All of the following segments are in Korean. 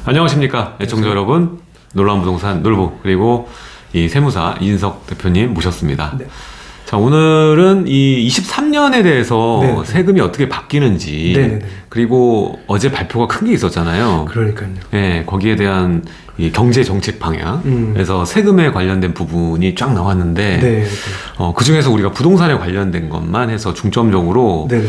안녕하십니까 애청자 여러분, 놀라운 부동산 놀부 그리고 이 세무사 이인석 대표님 모셨습니다. 네. 자, 오늘은 이 23년에 대해서 네. 세금이 어떻게 바뀌는지, 네. 그리고 어제 발표가 큰 게 있었잖아요. 그러니까요. 네, 거기에 대한 이 경제 정책 방향에서 세금에 관련된 부분이 쫙 나왔는데, 네. 그 중에서 우리가 부동산에 관련된 것만 해서 중점적으로 네.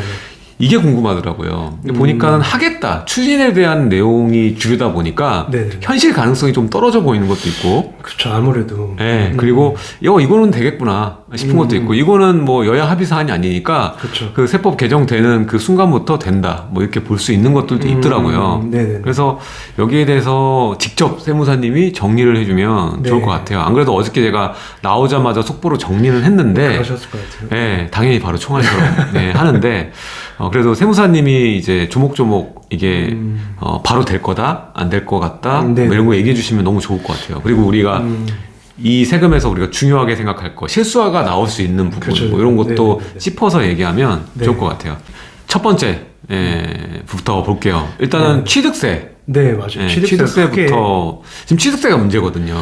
이게 궁금하더라고요. 보니까는 하겠다, 추진에 대한 내용이 주류다 보니까 네. 현실 가능성이 좀 떨어져 보이는 것도 있고, 그렇죠. 아무래도. 네, 그리고 이거는 되겠구나 싶은 것도 있고, 이거는 뭐 여야 합의 사안이 아니니까 그렇죠. 그 세법 개정되는 그 순간부터 된다, 뭐 이렇게 볼 수 있는 것들도 있더라고요. 네네. 그래서 여기에 대해서 직접 세무사님이 정리를 해주면 네. 좋을 것 같아요. 안 그래도 어저께 제가 나오자마자 속보로 정리는 했는데, 그러셨을 것 같아요. 네, 당연히 바로 총알처럼 네, 하는데, 그래도 세무사님이 이제 조목조목 이게 바로 될 거다, 안 될 것 같다, 뭐 이런 거 얘기해 주시면 너무 좋을 것 같아요. 그리고 우리가 이 세금에서 우리가 중요하게 생각할 거, 실수화가 나올 수 있는 부분, 그렇죠. 뭐 이런 것도 네네네. 짚어서 얘기하면 네. 좋을 것 같아요. 첫 번째, 부터 볼게요. 일단은 네. 취득세. 네, 맞아요. 취득세부터, 지금 취득세가 문제거든요.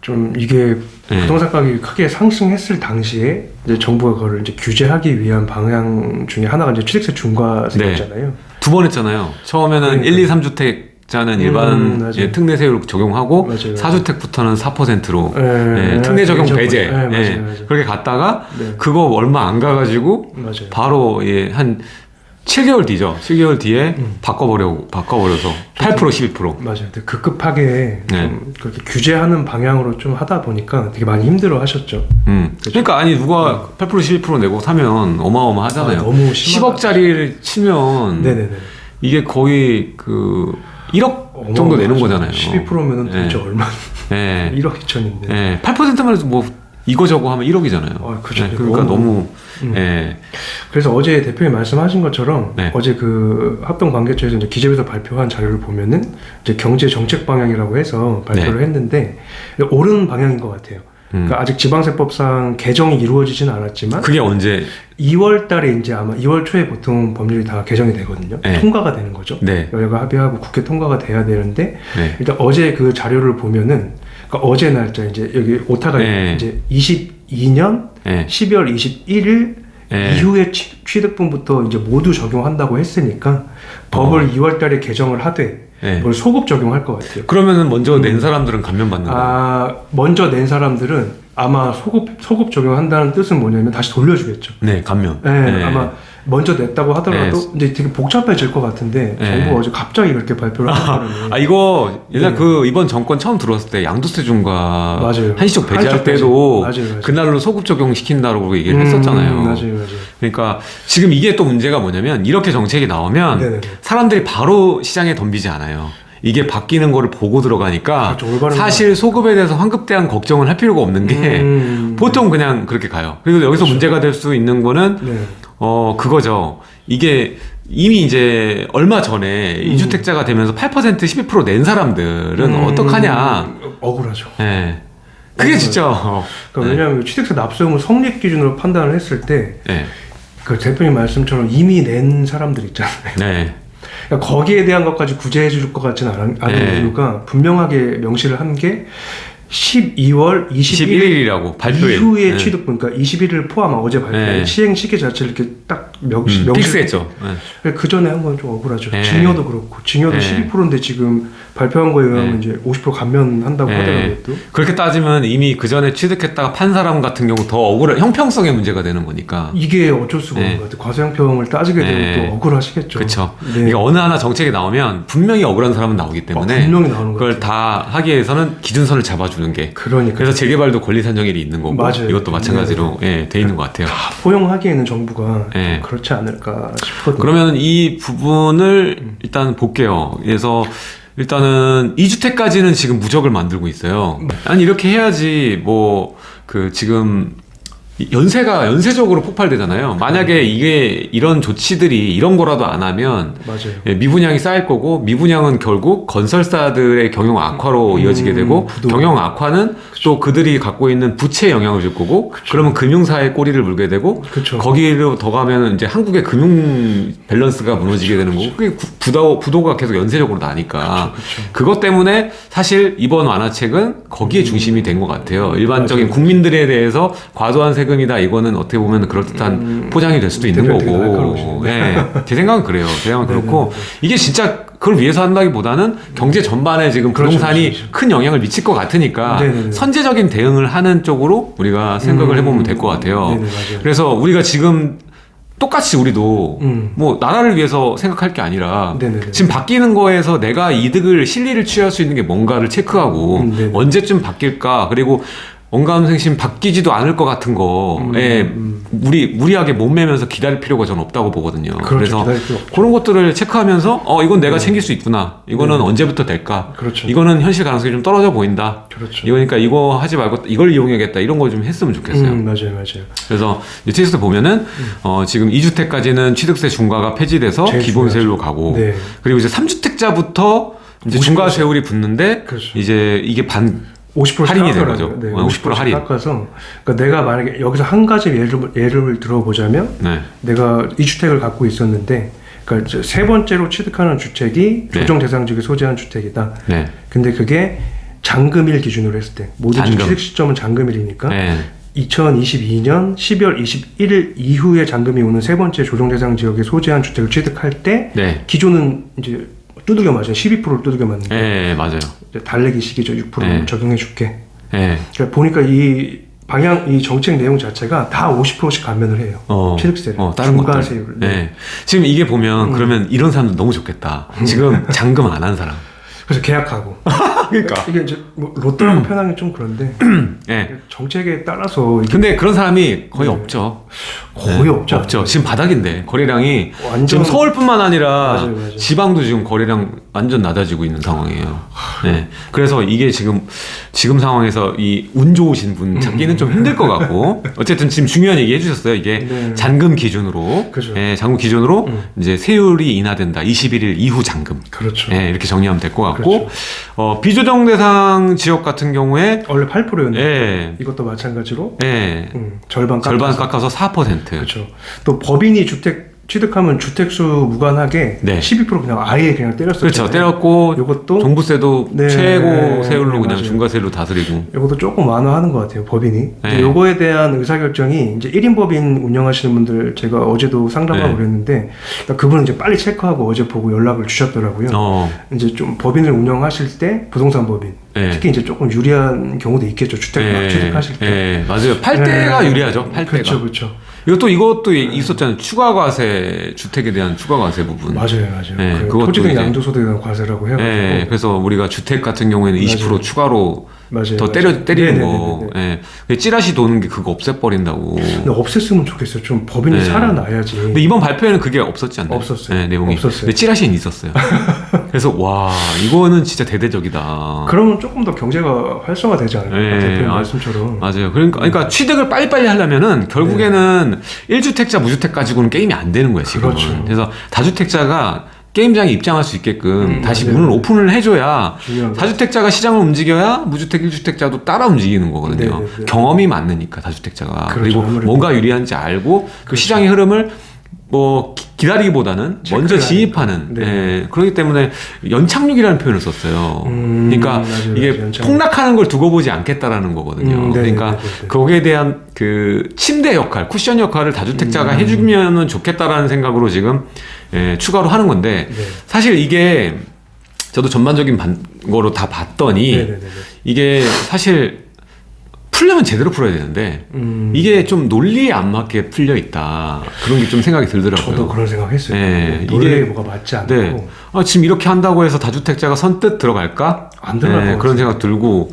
좀 이게 네. 부동산 가격이 크게 상승했을 당시에 이제 정부가 그걸 이제 규제하기 위한 방향 중에 하나가 이제 취득세 중과세였잖아요. 두 번 했잖아요. 처음에는 그러니까. 1, 2, 3주택자는 일반 맞아요. 특례세율 적용하고, 맞아요. 4주택부터는 4%로 네, 특례 적용 배제. 맞아요. 그렇게 갔다가 네. 그거 얼마 안 가가지고 맞아요. 바로 한 7개월 뒤죠. 7개월 뒤에 바꿔버려서 8% 12%. 맞아요. 근데 급급하게 네. 좀 그렇게 규제하는 방향으로 좀 하다 보니까 되게 많이 힘들어 하셨죠. 그러니까 아니 누가 8% 12% 내고 사면 어마어마하잖아요. 아, 너무 심하다. 10억짜리를 치면 네네네. 이게 거의 그 1억 정도 내는 거잖아요. 12%면은 도대체 얼마? 네. 1억 2천인데. 네. 8%만 해도 뭐 이거저거 하면 1억이잖아요. 그렇죠. 그러니까 너무 그래서 어제 대표님 말씀하신 것처럼 네. 어제 그 합동관계처에서 이제 기재부에서 발표한 자료를 보면은 이제 경제 정책 방향이라고 해서 발표를 했는데 옳은 방향인 것 같아요. 그러니까 아직 지방세법상 개정이 이루어지지는 않았지만 그게 언제 2월 달에 이제 아마 2월 초에 보통 법률이 다 개정이 되거든요. 네. 통과가 되는 거죠. 네. 여야가 합의하고 국회 통과가 돼야 되는데 네. 일단 어제 그 자료를 보면은 그러니까 어제 날짜 이제 여기 오타가 네. 이제 22년 네. 12월 21일 네. 이후에 취득분부터 이제 모두 적용한다고 했으니까 법을 2월 달에 개정을 하되 네. 그걸 소급 적용할 것 같아요. 그러면은 먼저 낸 사람들은 감면받는 거예요? 먼저 낸 사람들은 아마 소급 적용한다는 뜻은 뭐냐면 다시 돌려주겠죠. 네, 감면. 네, 아마 먼저 냈다고 하더라도 네. 이제 되게 복잡해질 것 같은데 네. 정부가 어제 갑자기 그렇게 발표를 하거든요. 이거 옛날 네. 그 이번 정권 처음 들어왔을 때 양도세 중과 맞아요. 한시적 배제할 한시적 배제. 때도 맞아요. 그날로 소급 적용시킨다고 얘기를 했었잖아요. 맞아요. 그러니까 지금 이게 또 문제가 뭐냐면 이렇게 정책이 나오면 네네네. 사람들이 바로 시장에 덤비지 않아요. 이게 바뀌는 거를 보고 들어가니까 그렇죠. 올바른 사실 소급에 대해서 환급 대한 걱정을 할 필요가 없는 게 보통 그냥 그렇게 가요. 그리고 여기서 그렇죠. 문제가 될 수 있는 거는 네. 그거죠. 이게 이미 이제 얼마 전에 2주택자가 되면서 8% 12%낸 사람들은 어떡하냐. 억울하죠. 네. 그게 진짜. 그러니까 왜냐하면 취득세 납세의무 성립 기준으로 판단을 했을 때 네. 그 대표님 말씀처럼 이미 낸 사람들 있잖아요. 네. 그러니까 거기에 대한 것까지 구제해 줄 것 같지는 않은 이유가 분명하게 명시를 한 게 12월 21일 21일이라고 발표일. 이후에 취득분, 그러니까 21일을 포함한 어제 발표한 시행 시기 자체를 이렇게 딱 명시 픽스했죠. 그 전에 한 건 좀 억울하죠. 네. 징여도 그렇고 징여도 네. 12%인데 지금 발표한 거에 의하면 이제 50% 감면한다고 하더라고요. 또. 그렇게 따지면 이미 그 전에 취득했다가 판 사람 같은 경우 더 억울한 형평성의 문제가 되는 거니까. 이게 어쩔 수가 없는 것 같아요. 과세형평을 따지게 되면 또 억울하시겠죠. 그렇죠. 네. 이게 어느 하나 정책이 나오면 분명히 억울한 사람은 나오기 때문에 분명히 나오는 것 그걸 다 하기 위해서는 기준선을 잡아주는 게. 그러니까. 그래서 재개발도 권리산정일이 있는 거고 맞아요. 이것도 마찬가지로 돼 있는 것 같아요. 다 포용하기에는 정부가 네. 좀 그렇지 않을까 싶거든요. 그러면 이 부분을 일단 볼게요. 그래서 일단은 2주택까지는 지금 무적을 만들고 있어요. 아니 이렇게 해야지 뭐 그 지금 연쇄적으로 폭발되잖아요. 만약에 이게 이런 조치들이 이런 거라도 안 하면 맞아요. 미분양이 쌓일 거고, 미분양은 결국 건설사들의 경영 악화로 이어지게 되고, 경영 악화는 또 그들이 갖고 있는 부채에 영향을 줄 거고, 그러면 금융사의 꼬리를 물게 되고, 거기로 더 가면 이제 한국의 금융 밸런스가 무너지게 되는 거고, 그게 부도가 계속 연쇄적으로 나니까. 그것 때문에 사실 이번 완화책은 거기에 중심이 된 것 같아요. 일반적인 국민들에 대해서 과도한 세금이다, 이거는 어떻게 보면 그럴듯한 포장이 될 수도 있는 거고. 네, 제 생각은 그래요. 제 생각은 그렇고, 이게 진짜 그걸 위해서 한다기보다는 경제 전반에 지금 부동산이 큰 영향을 미칠 것 같으니까 선제적인 대응을 하는 쪽으로 우리가 생각을 해보면 될 것 같아요. 그래서 우리가 지금 똑같이 우리도 뭐 나라를 위해서 생각할 게 아니라 지금 바뀌는 거에서 내가 이득을 실리를 취할 수 있는 게 뭔가를 체크하고 언제쯤 바뀔까, 그리고 원감생심 바뀌지도 않을 것 같은 거에 무리하게 몸매면서 기다릴 필요가 저는 없다고 보거든요. 그래서 그런 것들을 체크하면서 이건 내가 챙길 수 있구나, 이거는 언제부터 될까, 이거는 현실 가능성이 좀 떨어져 보인다, 이거니까 이거 하지 말고 이걸 이용해야겠다, 이런 거 좀 했으면 좋겠어요. 맞아요. 그래서 텍스트 보면은 지금 2주택까지는 취득세 중과가 폐지돼서 기본세율로 가고, 그리고 이제 3주택자부터 이제 중과 세율이 붙는데 이제 이게 50% 할인이 된 거죠. 네, 50% 할인. 깎아서, 그러니까 내가 만약에 여기서 한 가지 예를 들어보자면, 내가 2주택을 갖고 있었는데, 그러니까 이제 세 번째로 취득하는 주택이 조정 대상 지역에 소재한 주택이다. 근데 그게 잔금일 기준으로 했을 때, 모든 취득 시점은 잔금일이니까 2022년 12월 21일 이후에 잔금이 오는 세 번째 조정 대상 지역에 소재한 주택을 취득할 때 기존은 이제 두들겨 맞아요. 12%를 두들겨 맞는데. 맞아요. 달래기 시기죠. 6% 적용해 줄게. 그러니까 보니까 이 정책 내용 자체가 다 50%씩 감면을 해요. 취득세를. 다른 중과세율. 지금 이게 보면 그러면 이런 사람들 너무 좋겠다. 지금 잔금 안 한 사람. 그래서 계약하고. 그러니까 이게 이제 뭐 롯데라고 표현하기 좀 그런데 정책에 따라서 근데 그런 사람이 거의 없죠. 거의 없죠. 지금 바닥인데 거래량이 완전 지금 서울뿐만 아니라 맞아요. 지방도 지금 거래량 완전 낮아지고 있는 상황이에요. 그래서 이게 지금 상황에서 이 운 좋으신 분 찾기는 좀 힘들 것 같고, 어쨌든 지금 중요한 얘기 해주셨어요. 이게 잔금 기준으로, 잔금 기준으로 이제 세율이 인하된다. 21일 이후 잔금. 이렇게 정리하면 될 것 같고, 비조정 대상 지역 같은 경우에 원래 8%였는데 이것도 마찬가지로 절반 깎아서 4%. 또 법인이 주택 취득하면 주택수 무관하게 12% 그냥 아예 그냥 때렸었죠. 때렸고, 이것도 종부세도 최고 세율로 그냥 중과세율로 다스리고. 이것도 조금 완화하는 것 같아요, 법인이. 요거에 대한 의사결정이 이제 1인 법인 운영하시는 분들 제가 어제도 상담하고 그랬는데, 그러니까 그분은 이제 빨리 체크하고 어제 보고 연락을 주셨더라고요. 이제 좀 법인을 운영하실 때 부동산 법인. 특히 이제 조금 유리한 경우도 있겠죠. 주택 막 취득하실 때. 맞아요. 8대가 유리하죠. 8대가. 그렇죠. 이것도 있었잖아요. 추가 과세, 주택에 대한 추가 과세 부분. 맞아요. 토지 등 양도소득에 대한 과세라고 해요. 그래서 우리가 주택 같은 경우에는 20% 추가로 더 때리는 거. 찌라시 도는 게 그거 없애버린다고. 근데 없앴으면 좋겠어요. 좀 법인이 살아나야지. 근데 이번 발표에는 그게 없었지 않나요? 없었어요. 내용이. 없었어요. 근데 찌라시는 있었어요. 그래서 와, 이거는 진짜 대대적이다. 그러면 조금 더 경제가 활성화되지 않을까? 대표님 말씀처럼. 맞아요. 그러니까 취득을 빨리빨리 하려면은 결국에는 1주택자, 무주택 가지고는 게임이 안 되는 거예요, 지금은. 그래서 다주택자가 게임장에 입장할 수 있게끔 다시 문을 오픈을 해줘야, 다주택자가 시장을 움직여야 무주택, 1주택자도 따라 움직이는 거거든요. 경험이 많으니까, 다주택자가. 그리고 뭐가 유리한지 알고 그 시장의 흐름을 기다리기보다는 먼저 진입하는. 그렇기 때문에 연착륙이라는 표현을 썼어요. 그러니까 이게 폭락하는 걸 두고 보지 않겠다라는 거거든요. 그러니까 거기에 대한 그 침대 역할, 쿠션 역할을 다주택자가 해주면 좋겠다라는 생각으로 지금 추가로 하는 건데, 사실 이게 저도 전반적인 거로 다 봤더니 이게 사실 풀려면 제대로 풀어야 되는데 이게 좀 논리에 안 맞게 풀려 있다, 그런 게 좀 생각이 들더라고요. 저도 그런 생각했어요. 논리에 뭐가 맞지 않고. 지금 이렇게 한다고 해서 다주택자가 선뜻 들어갈까? 안 들어갈 그런 생각 들고,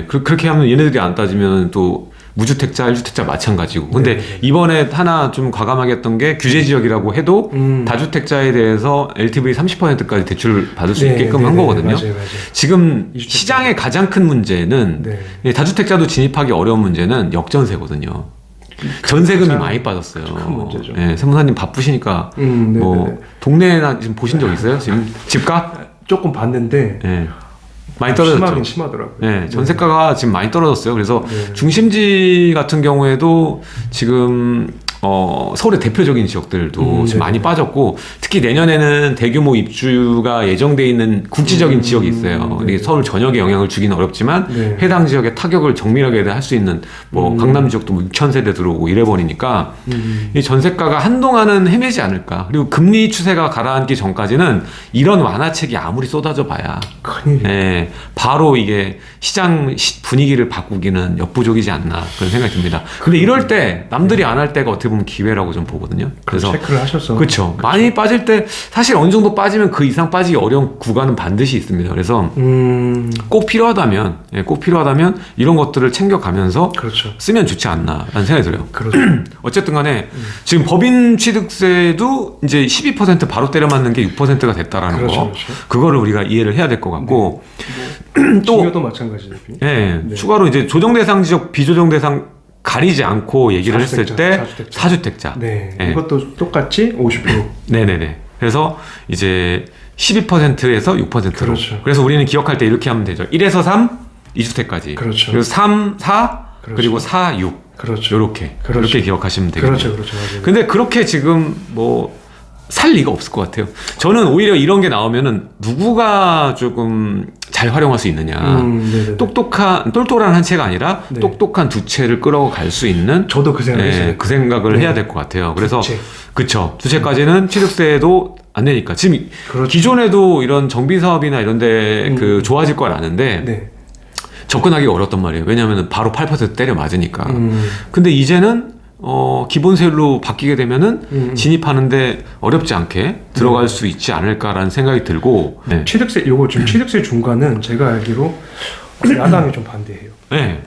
그렇게 하면 얘네들이 안 따지면 또 무주택자, 1주택자 마찬가지고. 근데 이번에 하나 좀 과감하게 했던 게, 규제 지역이라고 해도 다주택자에 대해서 LTV 30%까지 대출을 받을 수 있게끔 한 거거든요. 맞아요. 지금 시장의 가장 큰 문제는 다주택자도 진입하기 어려운 문제는 역전세거든요. 전세금이 가장 많이 빠졌어요. 큰 문제죠. 예, 세무사님 바쁘시니까 뭐 동네나 지금 보신 적 있어요? 지금 집값? 조금 봤는데 예. 많이 떨어졌죠. 심하긴 심하더라고요. 네, 전세가가 지금 많이 떨어졌어요. 그래서 네. 중심지 같은 경우에도 지금 서울의 대표적인 지역들도 지금 많이 빠졌고, 특히 내년에는 대규모 입주가 예정돼 있는 국지적인 지역이 있어요. 이게 서울 전역에 영향을 주기는 어렵지만 네. 해당 지역의 타격을 정밀하게 할 수 있는 뭐 강남 지역도 뭐 6,000세대 들어오고 이래 버리니까 이 전세가가 한동안은 헤매지 않을까. 그리고 금리 추세가 가라앉기 전까지는 이런 완화책이 아무리 쏟아져 봐야 큰일이에요. 네, 바로 이게 시장 분위기를 바꾸기는 역부족이지 않나 그런 생각이 듭니다. 근데 이럴 때 남들이 안 할 때가 어떻게 보면 기회라고 좀 보거든요. 그래서 체크를 하셔서 그렇죠. 많이 빠질 때 사실 어느 정도 빠지면 그 이상 빠지기 어려운 구간은 반드시 있습니다. 그래서 꼭 필요하다면 이런 것들을 챙겨가면서 그렇죠. 쓰면 좋지 않나라는 생각이 들어요. 그렇죠. 어쨌든 간에 지금 법인 취득세도 이제 12% 바로 때려 맞는 게 6%가 됐다라는 그렇죠, 거. 그렇죠. 그거를 우리가 이해를 해야 될 것 같고 또 징여도 마찬가지죠. 네, 네. 추가로 이제 조정 대상 지역, 비조정 대상 가리지 않고 얘기를 했을 때 사주택자. 네. 네. 이것도 똑같이 50%. 네네네. 그래서 이제 12%에서 6%로. 그렇죠. 그래서 우리는 기억할 때 이렇게 하면 되죠. 1에서 3, 2주택까지. 그렇죠. 그리고 3, 4, 그렇죠. 그리고 4, 6. 그렇죠. 요렇게. 그렇죠. 이렇게 기억하시면 되겠네요. 그렇죠. 그렇죠. 맞아요. 근데 그렇게 지금 뭐 살 리가 없을 것 같아요. 저는 오히려 이런 게 나오면은 누구가 조금 잘 활용할 수 있느냐. 네네네. 똘똘한 한 채가 아니라 네. 똑똑한 두 채를 끌어갈 수 있는 저도 그 생각했어요. 네, 그 생각을 네. 해야 될 것 같아요. 그래서 두 채. 그쵸. 두 채까지는 취득세도 안 내니까. 지금 그렇죠. 기존에도 이런 정비 사업이나 이런 데 그 좋아질 걸 아는데 네. 접근하기가 어렵단 말이에요. 왜냐하면 바로 8% 때려 맞으니까. 근데 이제는 기본세율로 바뀌게 되면은 진입하는데 어렵지 않게 들어갈 수 있지 않을까라는 생각이 들고. 네. 취득세 요거 지금 취득세 중과는 제가 알기로 야당이 좀 반대해요. 네.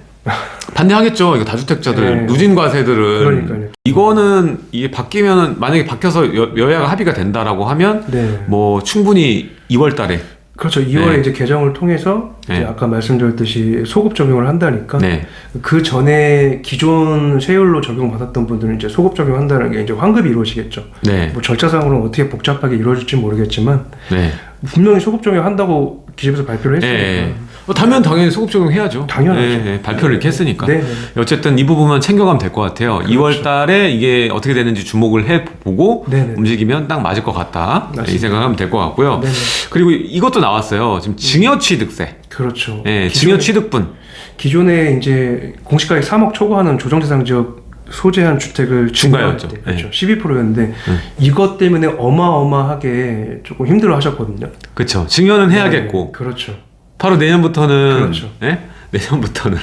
반대하겠죠. 이거 다주택자들 네. 누진과세들은 그러니까요. 이거는 이게 바뀌면은 만약에 바뀌어서 여야가 합의가 된다라고 하면 네. 뭐 충분히 2월달에 그렇죠. 2월에 네. 이제 개정을 통해서 이제 네. 아까 말씀드렸듯이 소급 적용을 한다니까 네. 그 전에 기존 세율로 적용받았던 분들은 이제 소급 적용한다는 게 이제 환급이 이루어지겠죠. 네. 뭐 절차상으로는 어떻게 복잡하게 이루어질지 모르겠지만 네. 분명히 소급 적용한다고 기재부에서 발표를 했으니까. 네. 당연히 소급 적용해야죠. 당연하죠. 네, 발표를 이렇게 했으니까. 네, 네. 어쨌든 이 부분만 챙겨가면 될 것 같아요. 그렇죠. 2월 달에 이게 어떻게 되는지 주목을 해보고 네, 네. 움직이면 딱 맞을 것 같다. 맞습니다. 이 생각하면 될 것 같고요. 네, 네. 그리고 이것도 나왔어요. 지금 증여취득세. 그렇죠. 네, 증여취득분. 기존에 이제 공시가액 3억 초과하는 조정대상 지역 소재한 주택을 중과였죠. 증여할 때, 그렇죠. 네. 12%였는데 이것 때문에 어마어마하게 조금 힘들어하셨거든요. 그렇죠. 증여는 해야겠고. 네, 그렇죠. 바로 내년부터는. 그렇죠. 네? 내년부터는.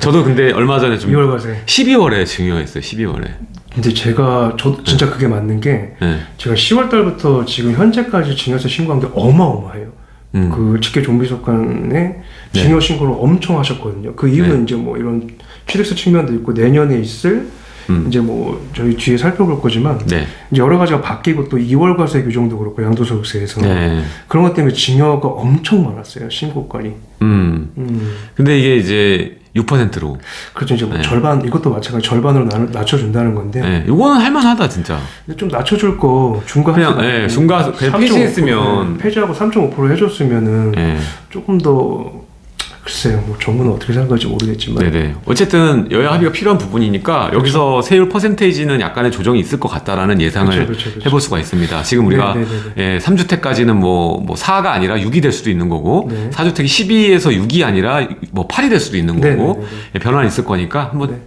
저도 근데 얼마 전에 좀 2월 과세. 12월에 증여했어요. 12월에. 근데 저도 진짜 그게 맞는 게 네. 제가 10월 달부터 지금 현재까지 증여세 신고한 게 어마어마해요. 그 직계 좀비속간에 증여 신고를 엄청 하셨거든요. 그 이유는 네. 이제 뭐 이런 취득세 측면도 있고 내년에 있을 이제 뭐 저희 뒤에 살펴볼 거지만 네. 이제 여러 가지가 바뀌고 또 2월 과세 규정도 그렇고 양도소득세에서 네. 그런 것 때문에 증여가 엄청 많았어요. 신고건이. 근데 이게 이제 6%로. 그렇죠. 이제 뭐 네. 절반 이것도 마찬가지 절반으로 낮춰준다는 건데 네. 이거는 할만하다, 진짜. 근데 좀 낮춰줄 거 중과하지 그냥, 말고 예, 중과, 그냥 3.5% 폐지했으면. 폐지하고 3.5% 해줬으면은 예. 조금 더 글쎄요, 뭐 정부는 어떻게 생각할지 모르겠지만 네네. 어쨌든 여야 합의가 필요한 부분이니까 여기서 세율 퍼센테이지는 약간의 조정이 있을 것 같다라는 예상을 그렇죠. 해볼 수가 있습니다. 지금 우리가 예, 3주택까지는 뭐 4가 아니라 6이 될 수도 있는 거고 네. 4주택이 12에서 6이 아니라 뭐 8이 될 수도 있는 거고 예, 변화는 있을 거니까 한번 네.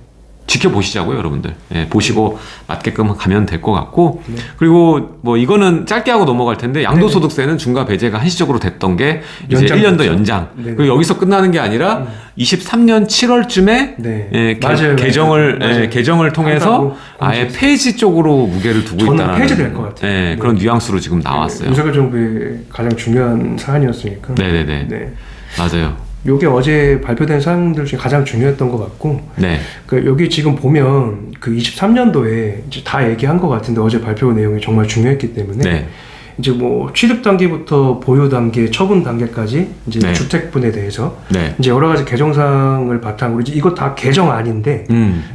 지켜보시자고요, 여러분들. 예, 보시고 맞게끔 가면 될 것 같고 네. 그리고 뭐 이거는 짧게 하고 넘어갈 텐데 양도소득세는 중과 배제가 한시적으로 됐던 게 이제 1년 더 연장. 네. 그리고 여기서 끝나는 게 아니라 23년 7월쯤에 네. 예, 맞아요. 개정을 통해서 한다고 아예 폐지 쪽으로 무게를 두고 저는 있다는 폐지될 것 같아요. 예, 네. 그런 뉘앙스로 지금 나왔어요. 윤석열 정부의 가장 중요한 사안이었으니까. 네네네. 네. 맞아요. 요게 어제 발표된 사항들 중에 가장 중요했던 것 같고, 네. 그 여기 지금 보면 그 23년도에 이제 다 얘기한 것 같은데 어제 발표 내용이 정말 중요했기 때문에 네. 이제 뭐 취득 단계부터 보유 단계, 처분 단계까지 이제 네. 주택분에 대해서 네. 이제 여러 가지 개정사항을 바탕으로 이제 이거 다 개정안인데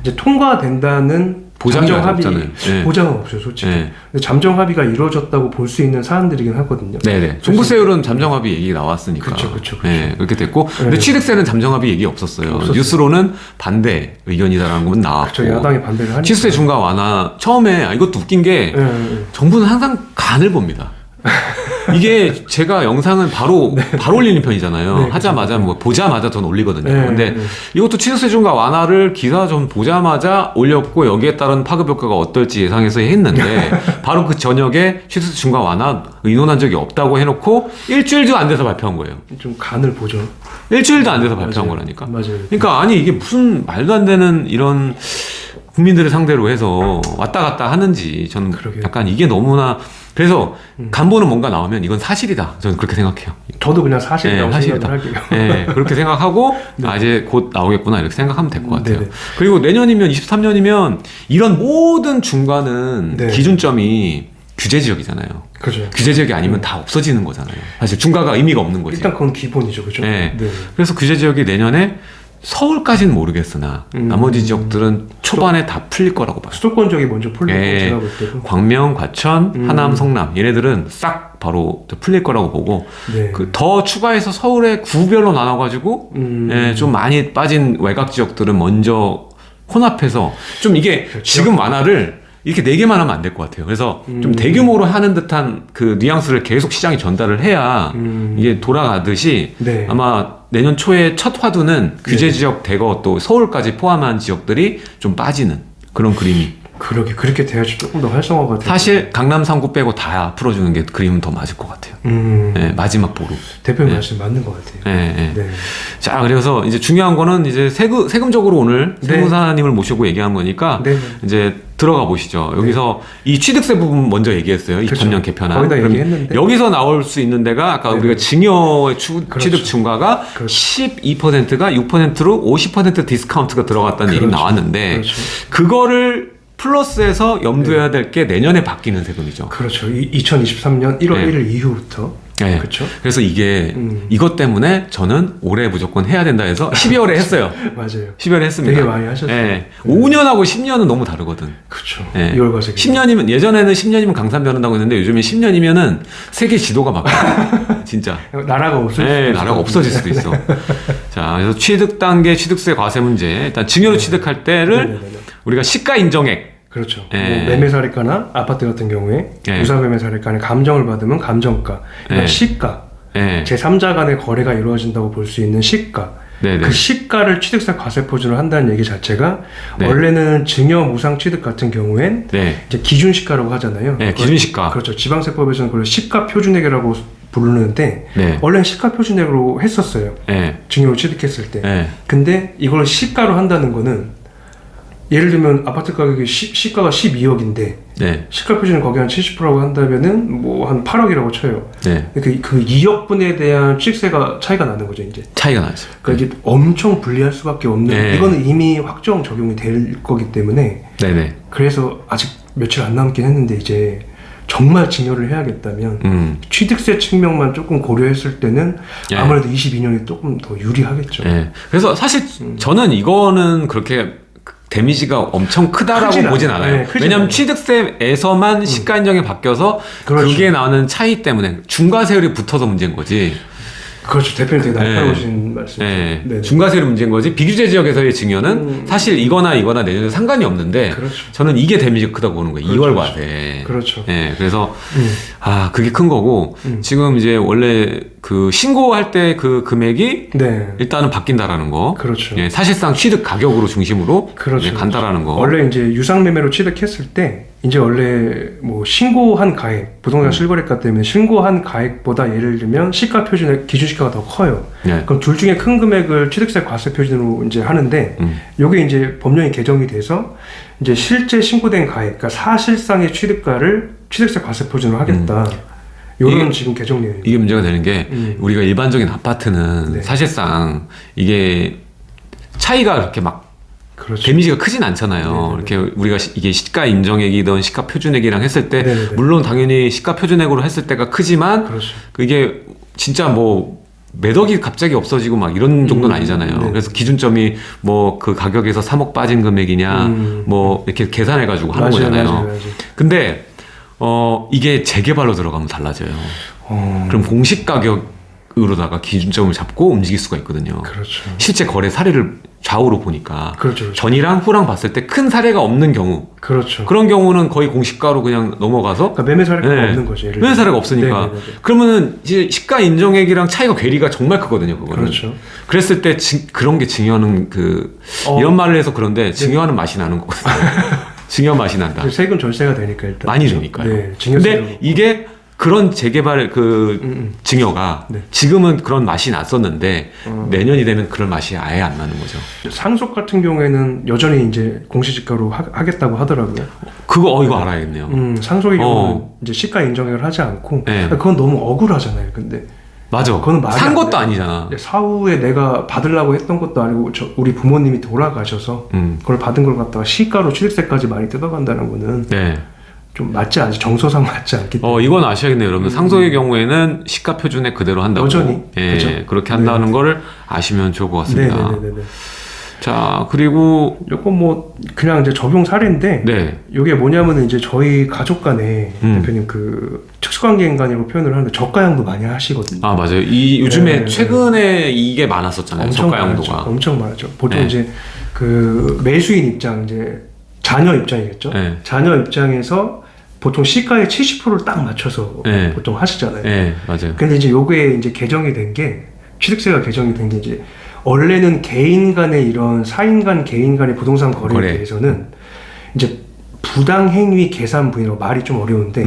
이제 통과된다는 보장이 잠정 합의, 없잖아요. 네. 보장은 없어요, 솔직히. 네. 근데 잠정 합의가 이루어졌다고 볼 수 있는 사안들이긴 하거든요. 네네. 종부세율은 잠정합의 얘기 나왔으니까. 그쵸. 네, 그렇게 됐고. 네. 근데 취득세는 잠정합의 얘기 없었어요. 뉴스로는 반대 의견이다라는 건 나왔고. 그렇죠. 야당이 반대를 하니까. 취득세 중과 완화. 처음에 이것도 웃긴 게 정부는 항상 간을 봅니다. 이게 제가 영상은 바로 올리는 편이잖아요. 네, 하자마자 그렇죠. 뭐 보자마자 전 올리거든요. 네, 근데 네. 이것도 취득세 중과 완화를 기사 전 보자마자 올렸고 여기에 따른 파급 효과가 어떨지 예상해서 했는데 바로 그 저녁에 취득세 중과 완화 의논한 적이 없다고 해놓고 일주일도 안 돼서 발표한 거예요. 좀 간을 보죠. 일주일도 안 돼서 발표한 맞아요. 거라니까. 맞아요. 그러니까 아니 이게 무슨 말도 안 되는 이런 국민들을 상대로 해서 왔다 갔다 하는지 저는 그러게요. 약간 이게 너무나 그래서 간보는 뭔가 나오면 이건 사실이다. 저는 그렇게 생각해요. 저도 그냥 사실이라고 사실이다. 생각을 할게요. 네, 그렇게 생각하고 아 이제 곧 나오겠구나 이렇게 생각하면 될 것 같아요. 네네. 그리고 내년이면 23년이면 이런 모든 중과는 네. 기준점이 규제 지역이잖아요. 그죠. 규제 지역이 아니면 다 없어지는 거잖아요. 사실 중과가 의미가 없는 거지. 일단 그건 기본이죠, 그죠? 네. 그래서 규제 지역이 내년에 서울까지는 모르겠으나 나머지 지역들은 초반에 다 풀릴 거라고 봐요. 수도권 지역이 먼저 풀리고 예. 제가 볼 때도. 광명, 과천, 하남, 성남 얘네들은 싹 바로 풀릴 거라고 보고 네. 그 더 추가해서 서울에 구별로 나눠가지고 예, 좀 많이 빠진 외곽 지역들은 먼저 혼합해서 좀 이게 그렇죠. 지금 완화를 이렇게 4개만 하면 안 될 것 같아요. 그래서 좀 대규모로 하는 듯한 그 뉘앙스를 계속 시장에 전달을 해야 이게 돌아가듯이 네. 아마 내년 초에 첫 화두는 규제 지역 대거 또 서울까지 포함한 지역들이 좀 빠지는 그런 그림이. 그렇게 돼야지 조금 더 활성화가 돼요. 사실 강남 3구 빼고 다 풀어주는 게 그림은 더 맞을 것 같아요. 예, 마지막 보루. 대표님 말씀 맞는 것 같아요. 예, 예. 네. 자, 그래서 이제 중요한 거는 이제 세금적으로 오늘 네. 세무사님을 모시고 얘기한 거니까 네. 이제 들어가 보시죠. 여기서 이 취득세 부분 먼저 얘기했어요. 그렇죠. 2000년 개편안. 거의 다 그럼 얘기했는데. 여기서 나올 수 있는 데가 아까 네. 우리가 증여의 그렇죠. 취득 중과가 그렇죠. 12%가 6%로 50% 디스카운트가 들어갔다는 얘기 그렇죠. 나왔는데 그렇죠. 그거를 플러스해서 염두해야 될 게 내년에 바뀌는 세금이죠. 그렇죠. 2023년 1월 네. 1일 이후부터. 네. 그렇죠. 그래서 이게 이것 때문에 저는 올해 무조건 해야 된다 해서 12월에 했어요. 맞아요. 12월에 했습니다. 되게 많이 하셨어요. 네. 5년하고 10년은 너무 다르거든. 그렇죠. 네. 2월과 세계. 10년이면 예전에는 10년이면 강산 변한다고 했는데 요즘에 10년이면은 세계 지도가 바뀌어. 진짜. 나라가 없어질 수도 네, 있어요. 나라가 없어질 수도 있어. 자, 그래서 취득 단계 취득세 과세 문제. 일단 증여로 취득할 때를 네네네. 우리가 시가 인정액. 그렇죠. 네. 뭐 매매사례가나 아파트 같은 경우에 네. 유사매매사례가는 감정을 받으면 감정가, 그러니까 네. 시가, 네. 제3자 간의 거래가 이루어진다고 볼 수 있는 시가. 네네. 그 시가를 취득세 과세 표준을 한다는 얘기 자체가 네. 원래는 증여 무상 취득 같은 경우엔 네. 이제 기준 시가라고 하잖아요. 네, 기준 시가. 그렇죠. 지방세법에서는 그걸 시가 표준액이라고 부르는데 네. 원래는 시가 표준액으로 했었어요. 네. 증여로 취득했을 때. 네. 근데 이걸 시가로 한다는 거는 예를 들면 아파트 가격이 시가가 12억인데 네. 시가 표준을 거기 한 70%라고 한다면은 뭐 한 8억이라고 쳐요. 네. 그 2억분에 대한 취득세가 차이가 나는 거죠, 이제. 차이가 나죠. 그러니까 이게 엄청 불리할 수밖에 없는. 네. 이거는 이미 확정 적용이 될 거기 때문에. 네네. 그래서 아직 며칠 안 남긴 했는데 이제 정말 증여를 해야겠다면 취득세 측면만 조금 고려했을 때는 예. 아무래도 22년이 조금 더 유리하겠죠. 네. 그래서 사실 저는 이거는 그렇게 데미지가 엄청 크다라고 크진 보진 않아요. 않아요. 네, 크진 왜냐면 않아요. 취득세에서만 시가 인정이 바뀌어서 그렇죠. 그게 나오는 차이 때문에 중과세율이 붙어서 문제인 거지. 그렇죠. 대표님 되게 네. 날카로우신 말씀이죠. 네. 네네. 중과세율이 문제인 거지. 비규제 지역에서의 증여는 사실 이거나 내년에 상관이 없는데 그렇죠. 저는 이게 데미지가 크다고 보는 거예요. 그렇죠. 2월 과세. 그렇죠. 네. 그래서 그게 큰 거고 지금 이제 원래 그 신고할 때 그 금액이 네. 일단은 바뀐다라는 거. 그렇죠. 예, 사실상 취득 가격으로 중심으로 그렇죠. 예, 간다라는 거. 원래 이제 유상매매로 취득했을 때 이제 원래 뭐 신고한 가액, 부동산 실거래가 때문에 신고한 가액보다 예를 들면 시가 표준의 기준 시가가 더 커요. 네. 그럼 둘 중에 큰 금액을 취득세 과세 표준으로 이제 하는데 요게 이제 법령이 개정이 돼서 이제 실제 신고된 가액, 그러니까 사실상의 취득가를 취득세 과세 표준으로 하겠다. 요런 지금 개정 내용입니다. 이게 문제가 되는 게 우리가 일반적인 아파트는 네. 사실상 이게 차이가 그렇게 막 그렇죠. 데미지가 크진 않잖아요. 네네네. 이렇게 우리가 이게 시가 인정액이든 시가 표준액이랑 했을 때 네네네. 물론 당연히 시가 표준액으로 했을 때가 크지만 그렇죠. 그게 진짜 뭐 매덕이 갑자기 없어지고 막 이런 정도는 아니잖아요. 네. 그래서 기준점이 뭐 그 가격에서 3억 빠진 금액이냐 뭐 이렇게 계산해가지고 하는 거잖아요. 맞아요. 근데 이게 재개발로 들어가면 달라져요. 그럼 공식 가격으로다가 기준점을 잡고 움직일 수가 있거든요. 그렇죠. 실제 거래 사례를 좌우로 보니까 그렇죠. 전이랑 후랑 봤을 때 큰 사례가 없는 경우 그렇죠. 그런 경우는 거의 공시가로 그냥 넘어가서 그러니까 매매 사례가 네. 없는 거죠. 예를 매매 사례가 들면. 없으니까 네네네. 그러면은 이제 시가 인정액이랑 차이가 괴리가 정말 크거든요. 그거는. 그렇죠. 그랬을 때 그런 게 증여하는 이런 말을 해서 그런데 증여하는 맛이 나는 거거든요. 증여 맛이 난다. 세금 절세가 되니까 일단 많이 되니까요. 네, 근데 이게 그런 재개발 증여가 네. 지금은 그런 맛이 났었는데 내년이 되면 그런 맛이 아예 안 나는 거죠. 상속 같은 경우에는 여전히 이제 공시지가로 하겠다고 하더라고요. 이거 알아야겠네요. 상속의 경우는 이제 시가 인정액을 하지 않고 네. 그건 너무 억울하잖아요. 근데 맞아. 그거는 말이 산 안 것도 돼요. 아니잖아. 사후에 내가 받으려고 했던 것도 아니고 우리 부모님이 돌아가셔서 그걸 받은 걸 갖다가 시가로 취득세까지 많이 뜯어간다는 거는 네. 좀 맞지 않지, 정서상 맞지 않기 때문에. 이건 아셔야겠네요, 여러분. 상속의 경우에는 시가 표준액 그대로 한다고. 여전히. 예, 그죠? 그렇게 한다는 거를 아시면 좋을 것 같습니다. 네네네네. 자, 그리고 이건 뭐 그냥 이제 적용 사례인데 네. 이게 뭐냐면은 이제 저희 가족 간에 대표님 그 특수관계 인간이라고 표현을 하는데 저가양도 많이 하시거든요. 아, 맞아요. 요즘에 네. 최근에 이게 많았었잖아요. 저가양도가. 많았죠. 엄청 많았죠. 보통 네. 이제 그 매수인 입장, 이제 자녀 입장이겠죠. 네. 자녀 입장에서 보통 시가의 70%를 딱 맞춰서 네. 보통 하시잖아요. 네, 맞아요. 근데 이제 요게 이제 개정이 된 게, 취득세가 개정이 된 게 이제 원래는 개인 간의 이런 사인 간 개인 간의 부동산 거래에 대해서는 이제 부당행위 계산 부인이라고 말이 좀 어려운데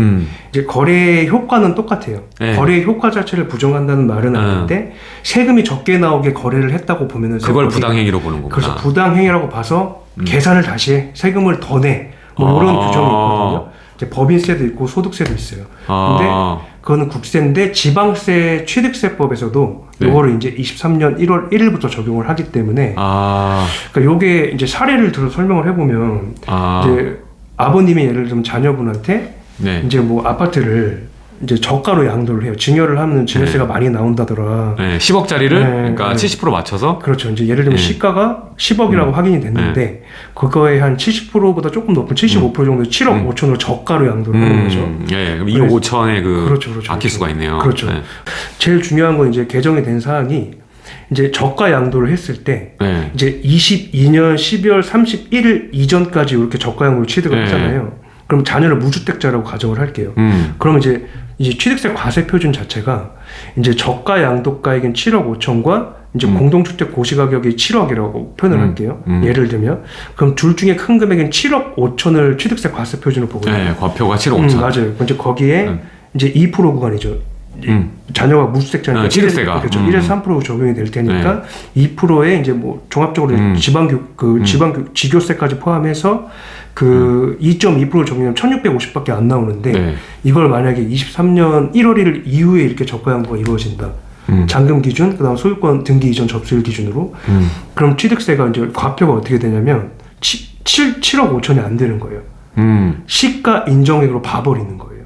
이제 거래 효과는 똑같아요. 네. 거래 효과 자체를 부정한다는 말은 아닌데 세금이 적게 나오게 거래를 했다고 보면은 그걸 부당행위로 보는 거구나. 그래서 부당행위라고 봐서 계산을 다시 해, 세금을 더 내. 뭐 이런 규정이 있거든요. 이제 법인세도 있고 소득세도 있어요. 근데 그거는 국세인데 지방세 취득세법에서도 네. 요거를 이제 23년 1월 1일부터 적용을 하기 때문에 그러니까 요게 이제 사례를 들어 설명을 해보면 이제 아버님이 예를 들면 자녀분한테 네. 이제 뭐 아파트를 이제 저가로 양도를 해요. 증여를 하면 증여세가 많이 나온다더라. 네, 10억짜리를 그러니까 70% 맞춰서 그렇죠. 이제 예를 들면 시가가 10억이라고 확인이 됐는데 그거에 한 70%보다 조금 높은 75% 정도 7억 5천으로 저가로 양도를 하는 거죠. 예, 그럼 2억 5천에 그렇죠. 아낄 수가 있네요. 그렇죠. 네. 제일 중요한 건 이제 개정이 된 사항이 이제 저가 양도를 했을 때 네. 이제 22년 12월 31일 이전까지 이렇게 저가 양도를 취득을 하잖아요. 그럼 자녀를 무주택자라고 가정을 할게요. 그러면 이제 취득세 과세 표준 자체가 이제 저가 양도가액인 7억 5천과 이제 공동주택 고시가격이 7억이라고 표현을 할게요. 예를 들면 그럼 둘 중에 큰 금액인 7억 5천을 취득세 과세 표준으로 보거든요. 네, 과표가 7억 5천. 맞아요. 이제 거기에 이제 2% 구간이죠. 자녀가 무주택자니까 취득세가 그렇죠. 1에서 3% 적용이 될 테니까 2%에 이제 뭐 종합적으로 지교세까지 포함해서 그 2.2% 적용하면 1,650밖에 안 나오는데 이걸 만약에 23년 1월 1일 이후에 이렇게 저가 양도가 이루어진다. 잔금 기준, 그다음 소유권 등기 이전 접수일 기준으로 그럼 취득세가 이제 과표가 어떻게 되냐면 7억 5천이 안 되는 거예요. 시가 인정액으로 봐버리는 거예요.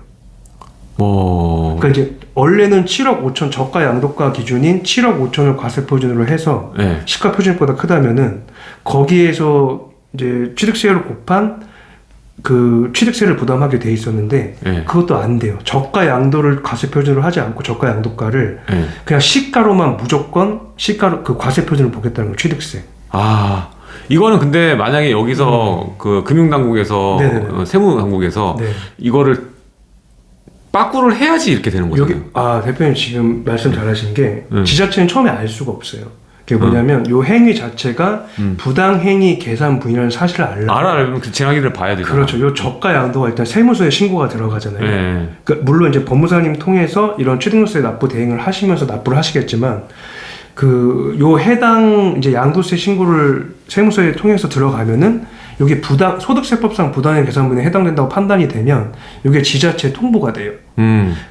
그러니까 이제 원래는 7억 5천 저가 양도가 기준인 7억 5천을 과세 표준으로 해서 시가 표준보다 크다면은 거기에서 이제 취득세를 곱한 그 취득세를 부담하게 돼 있었는데 그것도 안 돼요. 저가 양도를 과세 표준으로 하지 않고 저가 양도가를 그냥 시가로만 무조건 시가로 그 과세 표준을 보겠다는 거 취득세. 이거는 근데 만약에 여기서 그 금융당국에서 세무당국에서 이거를 빠꾸를 해야지 이렇게 되는 거잖아요. 대표님 지금 말씀 잘하신 게 지자체는 처음에 알 수가 없어요. 그게 뭐냐면 요 행위 자체가 부당행위 계산 부인이라는 사실을 알아면 그 진하기를 봐야 되잖아요. 그렇죠. 요 저가 양도가 일단 세무서에 신고가 들어가잖아요. 그러니까 물론 이제 법무사님 통해서 이런 취득세 납부 대행을 하시면서 납부를 하시겠지만 그 요 해당 이제 양도세 신고를 세무서에 통해서 들어가면은 여기 소득세법상 부당행위 계산분에 해당된다고 판단이 되면 이게 지자체에 통보가 돼요.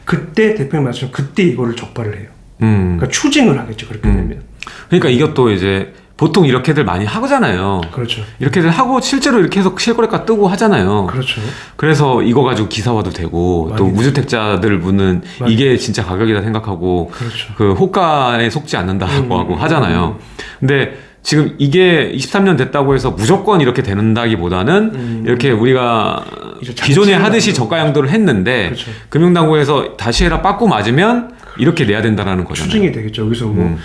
그때 대표님 말씀 그때 이거를 적발을 해요. 그러니까 추징을 하겠죠. 그렇게 되면. 그러니까 이것도 이제 보통 이렇게들 많이 하잖아요. 그렇죠. 이렇게들 하고 실제로 이렇게 해서 실거래가 뜨고 하잖아요. 그렇죠. 그래서 이거 가지고 기사화도 되고 또 무주택자들 분은 이게 진짜 가격이다 생각하고 그렇죠. 그 호가에 속지 않는다고 하고 하잖아요. 근데 지금 이게 23년 됐다고 해서 무조건 이렇게 된다기보다는 이렇게 우리가 기존에 하듯이 저가 양도를 했는데 그렇죠. 금융당국에서 다시 해라 빠꾸 맞으면 이렇게 내야 된다라는 거잖아요. 추징이 되겠죠. 여기서 뭐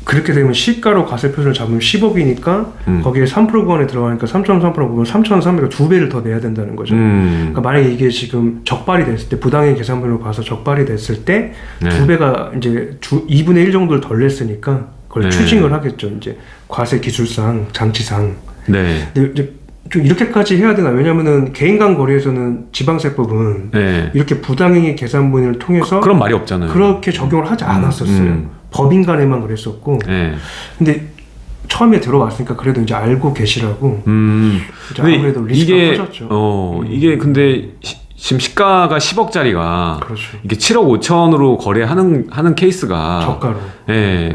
그렇게 되면 시가로 과세표준을 잡으면 10억이니까 거기에 3% 구간에 들어가니까 3.3% 보면 3,300을 2배를 더 내야 된다는 거죠. 그러니까 만약에 이게 지금 적발이 됐을 때 부당의 계산분으로 봐서 적발이 됐을 때 네. 2배가 이제 2분의 1 정도를 덜 냈으니까 그걸 네. 추징을 하겠죠. 이제 과세 기술상 장치상. 네. 근데 이제 좀 이렇게까지 해야 되나? 왜냐면은 개인 간 거래에서는 지방세법은 네. 이렇게 부당행위 계산분을 통해서 그런 말이 없잖아요. 그렇게 적용을 하지 않았었어요. 법인 간에만 그랬었고. 네. 근데 처음에 들어왔으니까 그래도 이제 알고 계시라고. 이제 근데 아무래도 리스크가 커졌죠. 이게 근데 지금 시가가 10억짜리가 그렇죠. 이게 7억 5천으로 거래하는 케이스가 저가로.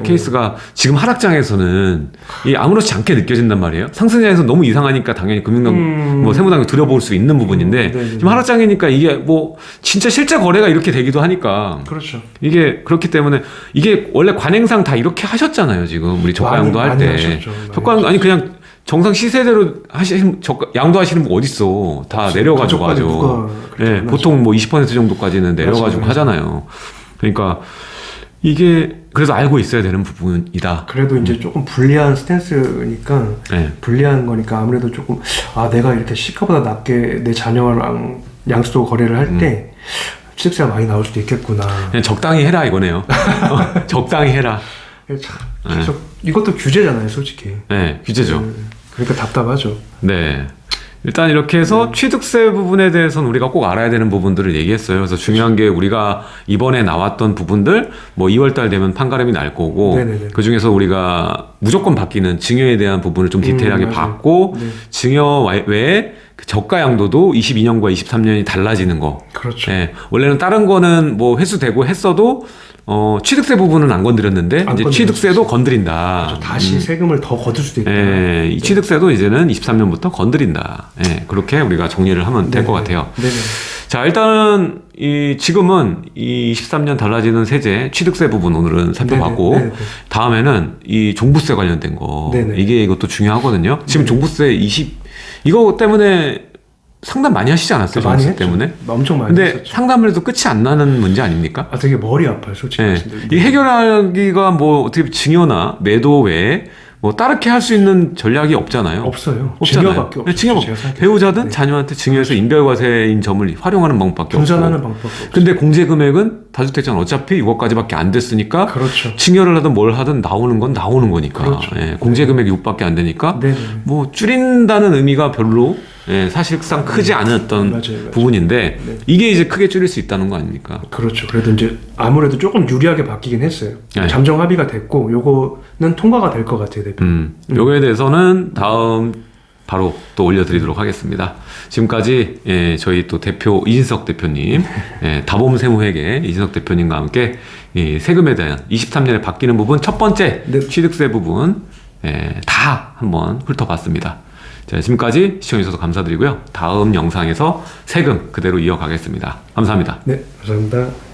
케이스가 지금 하락장에서는 이 아무렇지 않게 느껴진단 말이에요. 상승장에서 너무 이상하니까 당연히 금융당 뭐 세무당국 들여볼 수 있는 부분인데 지금 하락장이니까 이게 뭐 진짜 실제 거래가 이렇게 되기도 하니까 그렇죠. 이게 그렇기 때문에 이게 원래 관행상 다 이렇게 하셨잖아요. 지금 우리 저가양도 할 때 저가 아니 그냥 정상 시세대로 양도하시는 분 어딨어. 다 없어요. 내려가지고 하죠. 네, 보통 뭐 20% 정도까지는 내려가지고 하잖아요. 그러니까 이게 그래서 알고 있어야 되는 부분이다. 그래도 이제 조금 불리한 스탠스니까 네. 불리한 거니까 아무래도 조금 내가 이렇게 시가보다 낮게 내 자녀랑 양수도 거래를 할 때 취득세가 많이 나올 수도 있겠구나. 그냥 적당히 해라 이거네요. 적당히 해라. 계속 이것도 규제잖아요, 솔직히. 네, 규제죠. 그러니까 답답하죠. 네. 일단 이렇게 해서 취득세 부분에 대해서는 우리가 꼭 알아야 되는 부분들을 얘기했어요. 그래서 중요한 게 우리가 이번에 나왔던 부분들, 뭐 2월달 되면 판가름이 날 거고, 그 중에서 우리가 무조건 바뀌는 증여에 대한 부분을 좀 디테일하게 봤고, 증여 외에 그 저가 양도도 22년과 23년이 달라지는 거. 그렇죠. 네. 원래는 다른 거는 뭐 회수되고 했어도 취득세 부분은 안 건드렸는데 이제 취득세도 건드린다. 그렇죠. 다시 세금을 더 거둘 수도 있다. 이 취득세도 이제는 23년부터 건드린다. 그렇게 우리가 정리를 하면 될 것 같아요. 네네. 자, 일단은 지금은 이 23년 달라지는 세제 취득세 부분 오늘은 살펴봤고 네네. 다음에는 이 종부세 관련된 거 네네. 이것도 중요하거든요. 지금 종부세 이거 때문에 상담 많이 하시지 않았어요? 많이 종부세 했죠. 때문에? 엄청 많이 근데 했었죠. 상담을 해도 끝이 안 나는 문제 아닙니까? 되게 머리 아파요, 솔직히. 이 해결하기가 뭐 어떻게 증여나 매도 외에 뭐 따르게 할 수 있는 전략이 없잖아요. 없어요. 없잖아요. 증여밖에 없어요. 증여 배우자든 자녀한테 증여해서 인별과세인 점을 활용하는 방법밖에 없고. 분산하는 방법밖에 없어요. 근데 공제 금액은 다주택자는 어차피 6억까지밖에 안 됐으니까 그렇죠. 증여를 하든 뭘 하든 나오는 건 나오는 거니까. 그렇죠. 공제 금액이 6밖에 안 되니까 뭐 줄인다는 의미가 별로 사실상 크지 않았던 맞아요. 부분인데 이게 이제 크게 줄일 수 있다는 거 아닙니까? 그렇죠. 그래도 이제 아무래도 조금 유리하게 바뀌긴 했어요. 네. 잠정 합의가 됐고 요거는 통과가 될 것 같아요, 대표님. 요거에 대해서는 다음 바로 또 올려드리도록 하겠습니다. 지금까지 저희 또 대표 이진석 대표님, 다봄 세무회계 이진석 대표님과 함께 이 세금에 대한 23년에 바뀌는 부분 첫 번째 취득세 부분 다 한번 훑어봤습니다. 자, 지금까지 시청해주셔서 감사드리고요. 다음 영상에서 세금 그대로 이어가겠습니다. 감사합니다. 네, 감사합니다.